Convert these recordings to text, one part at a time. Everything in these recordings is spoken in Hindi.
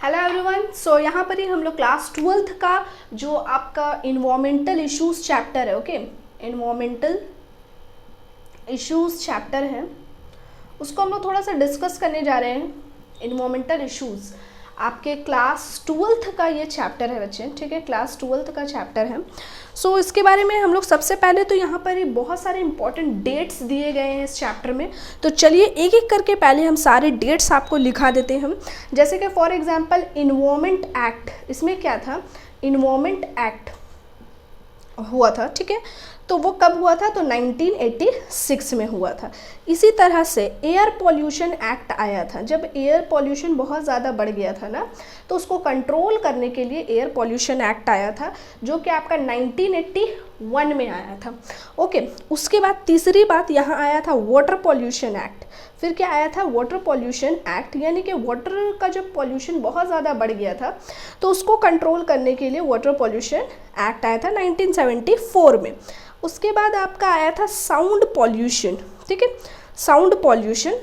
Hello everyone. सो यहाँ पर ही हम लोग क्लास 12th का जो आपका इन्वायरमेंटल इश्यूज चैप्टर है, ओके, इन्वायरमेंटल इश्यूज चैप्टर है, उसको हम लोग थोड़ा सा डिस्कस करने जा रहे हैं। इन्वायरमेंटल इश्यूज आपके क्लास 12th का ये चैप्टर है बच्चे, ठीक है, क्लास 12th का चैप्टर है। सो इसके बारे में हम लोग सबसे पहले तो यहाँ पर ही बहुत सारे इंपॉर्टेंट डेट्स दिए गए हैं इस चैप्टर में, तो चलिए एक एक करके पहले हम सारे डेट्स आपको लिखा देते हैं। जैसे कि फॉर एग्जांपल इन्वायरमेंट एक्ट, इसमें क्या था, इन्वायरमेंट एक्ट हुआ था, ठीक है, तो वो कब हुआ था, तो 1986 में हुआ था। इसी तरह से एयर पॉल्यूशन एक्ट आया था, जब एयर पॉल्यूशन बहुत ज़्यादा बढ़ गया था ना, तो उसको कंट्रोल करने के लिए एयर पॉल्यूशन एक्ट आया था, जो कि आपका 1981 में आया था। ओके, उसके बाद तीसरी बात यहाँ आया था वाटर पॉल्यूशन एक्ट। फिर क्या आया था, वाटर पॉल्यूशन एक्ट, यानी कि वाटर का जब पॉल्यूशन बहुत ज़्यादा बढ़ गया था तो उसको कंट्रोल करने के लिए वाटर पॉल्यूशन एक्ट आया था 1974 में। उसके बाद आपका आया था साउंड पॉल्यूशन, ठीक है, साउंड पॉल्यूशन,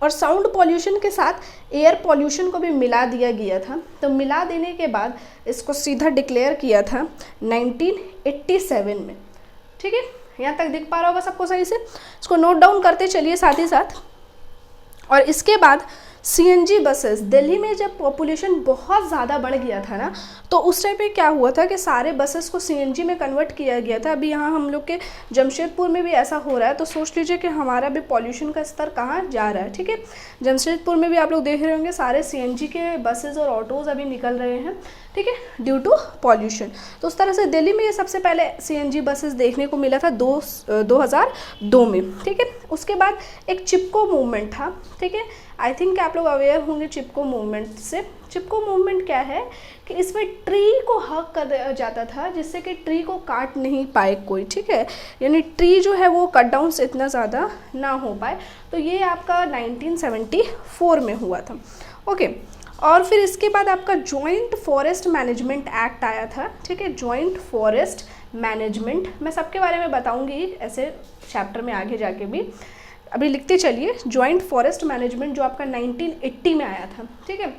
और साउंड पॉल्यूशन के साथ एयर पॉल्यूशन को भी मिला दिया गया था। तो मिला देने के बाद इसको सीधा डिक्लेयर किया था 1987 में, ठीक है। यहाँ तक दिख पा रहा होगा सबको सही से, इसको नोट डाउन करते चलिए साथ ही साथ। और इसके बाद सीएनजी बसेस, दिल्ली में जब पॉपुलेशन बहुत ज़्यादा बढ़ गया था ना, तो उस टाइम पे क्या हुआ था कि सारे बसेस को सीएनजी में कन्वर्ट किया गया था। अभी यहाँ हम लोग के जमशेदपुर में भी ऐसा हो रहा है, तो सोच लीजिए कि हमारा भी पॉल्यूशन का स्तर कहाँ जा रहा है, ठीक है। जमशेदपुर में भी आप लोग देख रहे होंगे सारे सीएनजी के बसेस और ऑटोज़ अभी निकल रहे हैं, ठीक है, ड्यू टू पॉल्यूशन। तो उस तरह से दिल्ली में ये सबसे पहले सीएनजी बसेस देखने को मिला था 2002 में, ठीक है। उसके बाद एक चिपको मूवमेंट था, ठीक है, आई थिंक आप लोग अवेयर होंगे चिपको मूवमेंट से। चिपको मूवमेंट क्या है कि इसमें ट्री को हक कर जाता था जिससे कि ट्री को काट नहीं पाए कोई, ठीक है, यानी ट्री जो है वो कट डाउन से इतना ज़्यादा ना हो पाए। तो ये आपका 1974 में हुआ था, ओके। और फिर इसके बाद आपका जॉइंट फॉरेस्ट मैनेजमेंट एक्ट आया था, ठीक है, जॉइंट फॉरेस्ट मैनेजमेंट, मैं सबके बारे में बताऊंगी ऐसे चैप्टर में आगे जाके भी, अभी लिखते चलिए। जॉइंट फॉरेस्ट मैनेजमेंट जो आपका 1980 में आया था, ठीक है,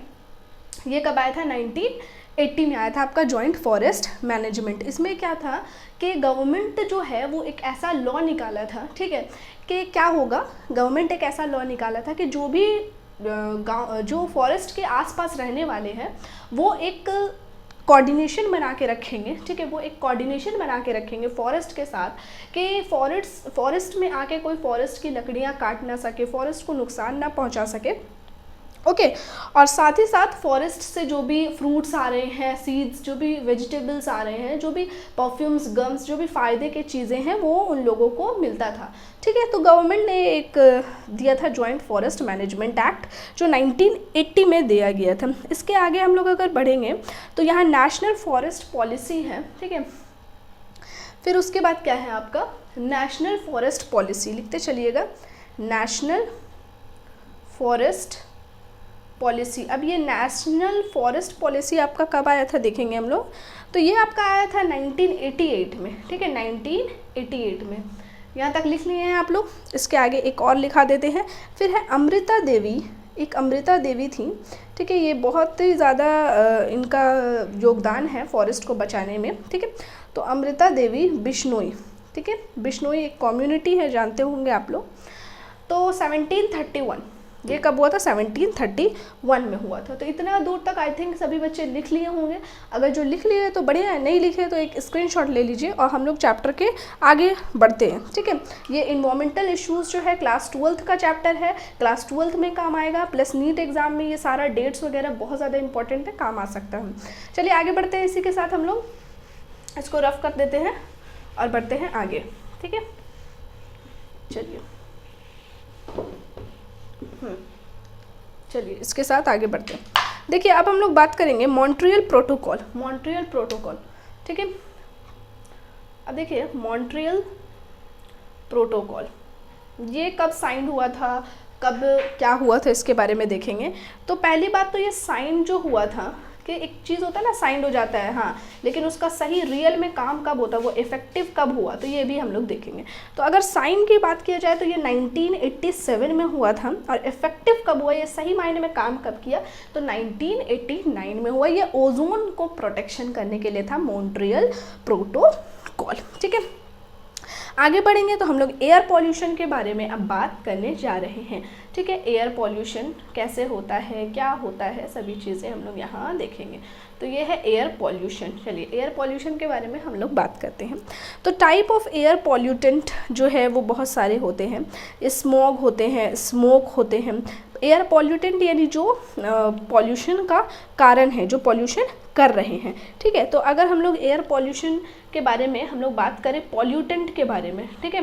ये कब आया था, 1980 में आया था आपका जॉइंट फॉरेस्ट मैनेजमेंट। इसमें क्या था कि गवर्नमेंट जो है वो एक ऐसा लॉ निकाला था, ठीक है, कि क्या होगा, गवर्नमेंट एक ऐसा लॉ निकाला था कि जो भी गाँव जो फॉरेस्ट के आसपास रहने वाले हैं वो एक कोऑर्डिनेशन बना के रखेंगे, ठीक है, वो एक कोऑर्डिनेशन बना के रखेंगे फॉरेस्ट के साथ कि फॉरेस्ट में आके कोई फॉरेस्ट की लकड़ियाँ काट ना सके, फॉरेस्ट को नुकसान ना पहुंचा सके, ओके। और साथ ही साथ फॉरेस्ट से जो भी फ्रूट्स आ रहे हैं, सीड्स, जो भी वेजिटेबल्स आ रहे हैं, जो भी परफ्यूम्स, गम्स, जो भी फ़ायदे की चीज़ें हैं वो उन लोगों को मिलता था, ठीक है। तो गवर्नमेंट ने एक दिया था जॉइंट फॉरेस्ट मैनेजमेंट एक्ट जो 1980 में दिया गया था। इसके आगे हम लोग अगर बढ़ेंगे तो यहाँ नेशनल फॉरेस्ट पॉलिसी है, ठीक है। फिर उसके बाद क्या है आपका नेशनल फॉरेस्ट पॉलिसी, लिखते चलिएगा, नेशनल फॉरेस्ट पॉलिसी। अब ये नेशनल फॉरेस्ट पॉलिसी आपका कब आया था देखेंगे हम लोग, तो ये आपका आया था 1988 में, ठीक है, 1988 में। यहाँ तक लिख लिए हैं आप लोग। इसके आगे एक और लिखा देते हैं। फिर है अमृता देवी, एक अमृता देवी थी, ठीक है, ये बहुत ही ज़्यादा इनका योगदान है फॉरेस्ट को बचाने में, ठीक है। तो अमृता देवी बिश्नोई, ठीक है, बिश्नोई एक कम्युनिटी है, जानते होंगे आप लोग। तो 1731 ये कब हुआ था, 1731 में हुआ था। तो इतना दूर तक आई थिंक सभी बच्चे लिख लिए होंगे। अगर जो लिख लिए तो बढ़िया है, नहीं लिखे तो एक स्क्रीनशॉट ले लीजिए और हम लोग चैप्टर के आगे बढ़ते हैं, ठीक है। ये इन्वायरमेंटल इश्यूज़ जो है क्लास 12th का चैप्टर है, क्लास 12th में काम आएगा, प्लस नीट एग्जाम में ये सारा डेट्स वगैरह बहुत ज़्यादा इंपॉर्टेंट है, काम आ सकता है। चलिए आगे बढ़ते हैं, इसी के साथ हम लोग इसको रफ कर देते हैं और बढ़ते हैं आगे, ठीक है। चलिए इसके साथ आगे बढ़ते हैं। देखिए अब हम लोग बात करेंगे मॉन्ट्रियल प्रोटोकॉल, मॉन्ट्रियल प्रोटोकॉल, ठीक है। अब देखिए मॉन्ट्रियल प्रोटोकॉल ये कब साइन हुआ था, कब क्या हुआ था, इसके बारे में देखेंगे। तो पहली बात तो ये साइन जो हुआ था कि एक चीज़ होता है ना साइंड हो जाता है, हाँ, लेकिन उसका सही रियल में काम कब होता है, वो इफेक्टिव कब हुआ, तो ये भी हम लोग देखेंगे। तो अगर साइन की बात किया जाए तो ये 1987 में हुआ था, और इफेक्टिव कब हुआ, ये सही मायने में काम कब किया, तो 1989 में हुआ। ये ओजोन को प्रोटेक्शन करने के लिए था, मॉन्ट्रियल प्रोटोकॉल। ठीक है, आगे बढ़ेंगे तो हम लोग एयर पॉल्यूशन के बारे में अब बात करने जा रहे हैं। ठीक है, एयर पॉल्यूशन कैसे होता है, क्या होता है, सभी चीज़ें हम लोग यहाँ देखेंगे। तो ये है एयर पॉल्यूशन। चलिए एयर पॉल्यूशन के बारे में हम लोग बात करते हैं। तो टाइप ऑफ एयर पॉल्यूटेंट जो है वो बहुत सारे होते हैं। स्मॉग होते हैं, स्मोक होते हैं। एयर पॉल्यूटेंट यानी जो पॉल्यूशन का कारण है, जो पॉल्यूशन कर रहे हैं। ठीक है, तो अगर हम लोग एयर पॉल्यूशन के बारे में हम लोग बात करें पॉल्यूटेंट के बारे में, ठीक है,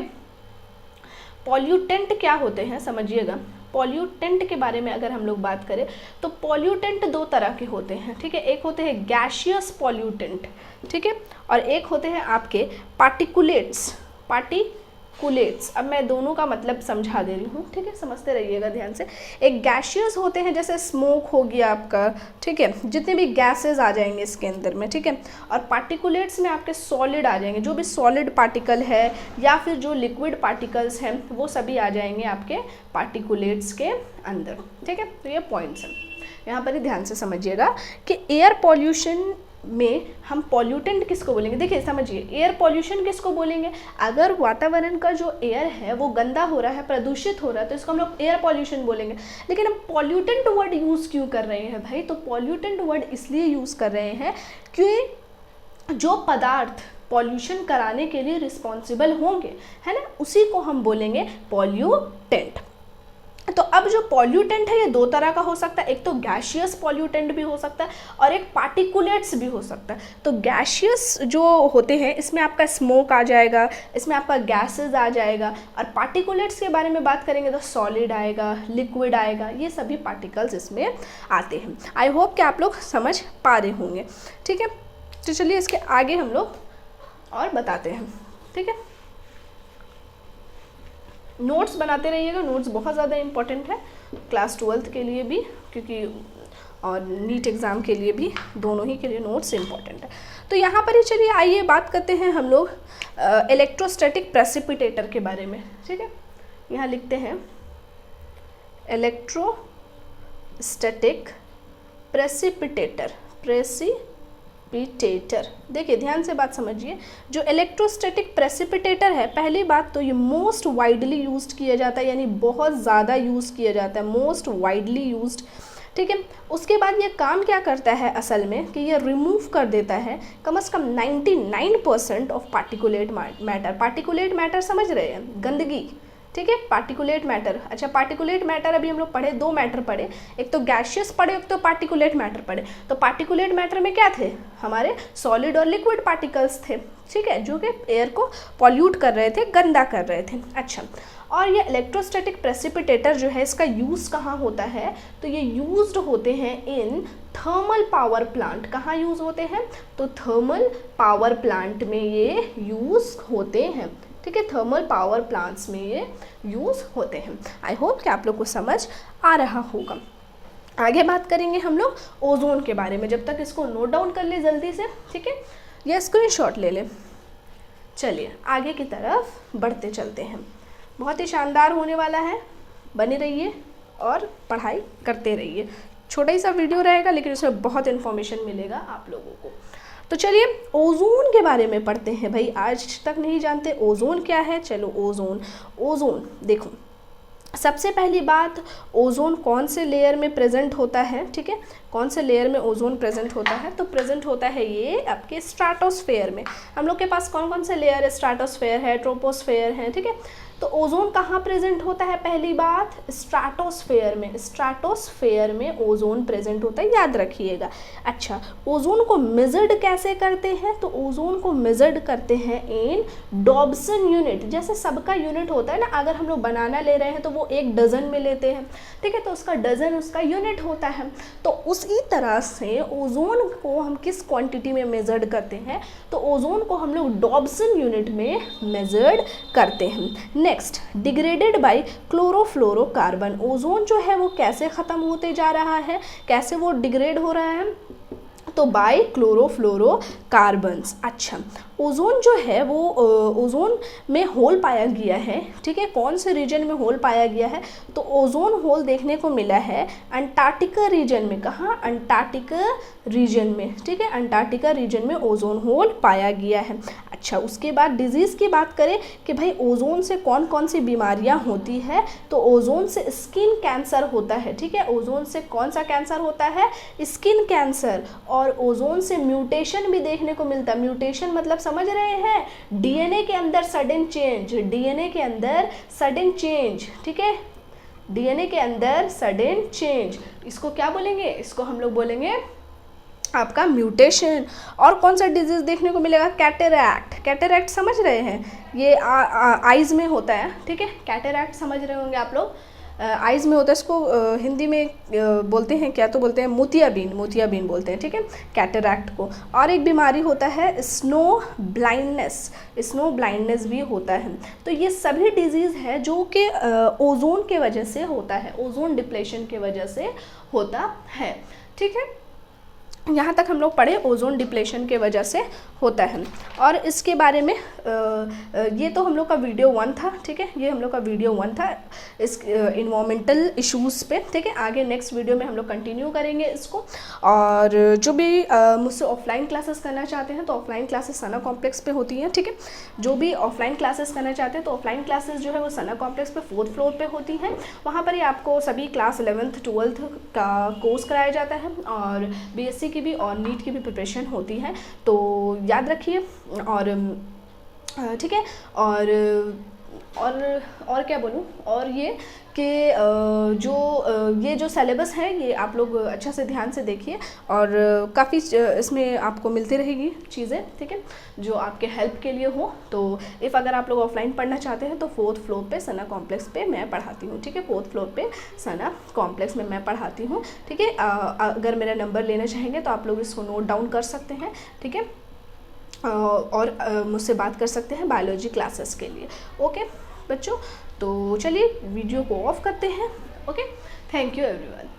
पॉल्यूटेंट क्या होते हैं समझिएगा। पॉल्यूटेंट के बारे में अगर हम लोग बात करें तो पॉल्यूटेंट दो तरह के होते हैं। ठीक है, एक होते हैं गैसियस पॉल्यूटेंट, ठीक है, और एक होते हैं आपके पार्टिकुलेट्स। अब मैं दोनों का मतलब समझा दे रही हूँ, ठीक है, समझते रहिएगा ध्यान से। एक गैसियस होते हैं, जैसे स्मोक हो गया आपका, ठीक है, जितने भी गैसेस आ जाएंगे इसके अंदर में, ठीक है, और पार्टिकुलेट्स में आपके सॉलिड आ जाएंगे, जो भी सॉलिड पार्टिकल है या फिर जो लिक्विड पार्टिकल्स हैं वो सभी आ जाएंगे आपके पार्टिकुलेट्स के अंदर। ठीक है, तो ये पॉइंट्स हैं, यहाँ पर ही ध्यान से समझिएगा कि एयर पॉल्यूशन में हम पॉल्यूटेंट किसको बोलेंगे। देखिए समझिए, एयर पॉल्यूशन किसको बोलेंगे, अगर वातावरण का जो एयर है वो गंदा हो रहा है, प्रदूषित हो रहा है, तो इसको हम लोग एयर पॉल्यूशन बोलेंगे। लेकिन हम पॉल्यूटेंट वर्ड यूज़ क्यों कर रहे हैं भाई, तो पॉल्यूटेंट वर्ड इसलिए यूज़ कर रहे हैं कि जो पदार्थ पॉल्यूशन कराने के लिए रिस्पॉन्सिबल होंगे, है ना, उसी को हम बोलेंगे पॉल्यूटेंट। तो अब जो पॉल्यूटेंट है ये दो तरह का हो सकता है, एक तो गैसियस पॉल्यूटेंट भी हो सकता है और एक पार्टिकुलेट्स भी हो सकता है। तो गैसियस जो होते हैं इसमें आपका स्मोक आ जाएगा, इसमें आपका गैसेस आ जाएगा, और पार्टिकुलेट्स के बारे में बात करेंगे तो सॉलिड आएगा, लिक्विड आएगा, ये सभी पार्टिकल्स इसमें आते हैं। आई होप कि आप लोग समझ पा रहे होंगे। ठीक है, तो चलिए इसके आगे हम लोग और बताते हैं। ठीक है, नोट्स बनाते रहिएगा, नोट्स बहुत ज़्यादा इम्पॉर्टेंट है क्लास 12th के लिए भी, क्योंकि और नीट एग्ज़ाम के लिए भी, दोनों ही के लिए नोट्स इम्पॉर्टेंट है। तो यहाँ पर ही चलिए आइए बात करते हैं हम लोग इलेक्ट्रोस्टैटिक प्रेसिपिटेटर के बारे में। ठीक है, यहाँ लिखते हैं इलेक्ट्रोस्टैटिक प्रेसिपिटेटर। देखिए ध्यान से बात समझिए, जो इलेक्ट्रोस्टैटिक प्रेसिपिटेटर है, पहली बात तो ये मोस्ट वाइडली यूज्ड किया जाता है, यानी बहुत ज़्यादा यूज़ किया जाता है, मोस्ट वाइडली यूज्ड। ठीक है, उसके बाद ये काम क्या करता है असल में कि ये रिमूव कर देता है कम से कम 99% of particulate matter. Particulate matter समझ रहे हैं, गंदगी। ठीक है, पार्टिकुलेट मैटर। अच्छा, पार्टिकुलेट मैटर अभी हम लोग पढ़े, दो मैटर पढ़े, एक तो गैसियस पढ़े, एक तो पार्टिकुलेट मैटर पढ़े। तो पार्टिकुलेट मैटर में क्या थे, हमारे सॉलिड और लिक्विड पार्टिकल्स थे, ठीक है, जो कि एयर को पॉल्यूट कर रहे थे, गंदा कर रहे थे। अच्छा, और ये इलेक्ट्रोस्टैटिक प्रेसिपिटेटर जो है इसका यूज़ कहाँ होता है, तो ये यूज्ड होते हैं इन थर्मल पावर प्लांट। कहाँ यूज़ होते हैं, तो थर्मल पावर प्लांट में ये यूज़ होते हैं। ठीक है, थर्मल पावर प्लांट्स में ये यूज़ होते हैं। आई होप कि आप लोग को समझ आ रहा होगा। आगे बात करेंगे हम लोग ओजोन के बारे में, जब तक इसको नोट डाउन कर ले जल्दी से। ठीक है, या स्क्रीनशॉट ले लें। चलिए आगे की तरफ बढ़ते चलते हैं, बहुत ही शानदार होने वाला है, बने रहिए और पढ़ाई करते रहिए। छोटा ही सा वीडियो रहेगा लेकिन उसमें बहुत इन्फॉर्मेशन मिलेगा आप लोगों को। तो चलिए ओजोन के बारे में पढ़ते हैं भाई, आज तक नहीं जानते ओजोन क्या है। चलो ओजोन देखो, सबसे पहली बात, ओजोन कौन से लेयर में प्रेजेंट होता है। ठीक है, कौन से लेयर में ओजोन प्रेजेंट होता है, तो प्रेजेंट होता है ये आपके स्ट्राटोस्फेयर में। हम लोग के पास कौन कौन से लेयर है, स्ट्राटोस्फेयर है, ट्रोपोस्फेयर है। ठीक है, तो ओजोन कहाँ प्रेजेंट होता है, पहली बात स्ट्राटोस्फेयर में। स्ट्राटोस्फेयर में ओजोन प्रेजेंट होता है, याद रखिएगा। अच्छा, ओजोन को मेजर्ड कैसे करते हैं, तो ओजोन को मेजर्ड करते हैं इन डॉब्सन यूनिट। जैसे सबका यूनिट होता है ना, अगर हम लोग बनाना ले रहे हैं तो वो एक डजन में लेते हैं। ठीक है, तो उसका डजन उसका यूनिट होता है। तो उसी तरह से ओजोन को हम किस क्वांटिटी में मेजर्ड करते हैं, तो ओजोन को हम लोग डॉब्सन यूनिट में मेजर्ड करते हैं। Next, degraded by chlorofluorocarbon. Ozone जो है वो कैसे ख़त्म होते जा रहा है, कैसे वो डिग्रेड हो रहा है, तो बाय क्लोरोफ्लोरोकार्बन्स। अच्छा, ओजोन जो है वो ओजोन में होल पाया गया है, ठीक है। कौन से रीजन में होल पाया गया है? तो ओजोन होल देखने को मिला है अंटार्कटिका रीजन में। कहाँ? अंटार्कटिका रीजन में, ठीक है। अंटार्कटिका रीजन में ओजोन होल पाया गया है। अच्छा, उसके बाद डिजीज़ की बात करें कि भाई ओजोन से कौन कौन सी बीमारियां होती है, तो ओजोन से स्किन कैंसर होता है, ठीक है। ओजोन से कौन सा कैंसर होता है? Skin cancer. और ओजोन से म्यूटेशन भी देखने को मिलता है। म्यूटेशन मतलब समझ रहे हैं? डीएनए के अंदर सडन चेंज, डीएनए के अंदर सडन चेंज, ठीक है। डीएनए के अंदर सडन चेंज, इसको क्या बोलेंगे? इसको हम लोग बोलेंगे आपका म्यूटेशन। और कौन सा डिजीज़ देखने को मिलेगा? कैटरैक्ट। कैटरैक्ट समझ रहे हैं? ये आइज़ में होता है, ठीक है। कैटरैक्ट समझ रहे होंगे आप लोग, आइज़ में होता है। इसको हिंदी में बोलते हैं क्या? तो बोलते हैं मोतियाबिंद, मोतियाबिंद बोलते हैं, ठीक है, कैटरैक्ट को। और एक बीमारी होता है स्नो ब्लाइंडनेस, स्नो ब्लाइंडनेस भी होता है। तो ये सभी डिजीज़ है जो कि ओजोन के वजह से होता है, ओजोन डिप्लेशन के वजह से होता है, ठीक है। यहाँ तक हम लोग पढ़े ओजोन डिप्लेशन के वजह से होता है। और इसके बारे में ये तो हम लोग का वीडियो 1 था, ठीक है। ये हम लोग का वीडियो 1 था इस इन्वायरमेंटल इश्यूज़ पे, ठीक है। आगे नेक्स्ट वीडियो में हम लोग कंटिन्यू करेंगे इसको। और जो भी मुझसे ऑफलाइन क्लासेस करना चाहते हैं तो ऑफलाइन क्लासेस सना कॉम्प्लेक्स पे होती हैं, ठीक है। जो भी ऑफलाइन क्लासेस करना चाहते हैं तो ऑफलाइन क्लासेस जो है वो सना कॉम्प्लेक्स पे 4th फ्लोर पे होती हैं। वहाँ पर ही आपको सभी क्लास 11th 12th का कोर्स कराया जाता है और BSc की भी और नीट की भी प्रिपरेशन होती है, तो याद रखिए। और ठीक है, और क्या बोलूँ, और ये कि ये जो सिलेबस है ये आप लोग अच्छा से ध्यान से देखिए और काफ़ी इसमें आपको मिलती रहेगी चीज़ें, ठीक है, जो आपके हेल्प के लिए हो। तो अगर आप लोग ऑफलाइन पढ़ना चाहते हैं तो 4th फ्लोर पे सना कॉम्प्लेक्स पे मैं पढ़ाती हूँ, ठीक है। 4th फ्लोर पे सना कॉम्प्लेक्स में मैं पढ़ाती हूँ, ठीक है। अगर मेरा नंबर लेना चाहेंगे तो आप लोग इसको नोट डाउन कर सकते हैं, ठीक है। और मुझसे बात कर सकते हैं बायोलॉजी क्लासेस के लिए। ओके बच्चों, तो चलिए वीडियो को ऑफ करते हैं। Okay, thank you everyone.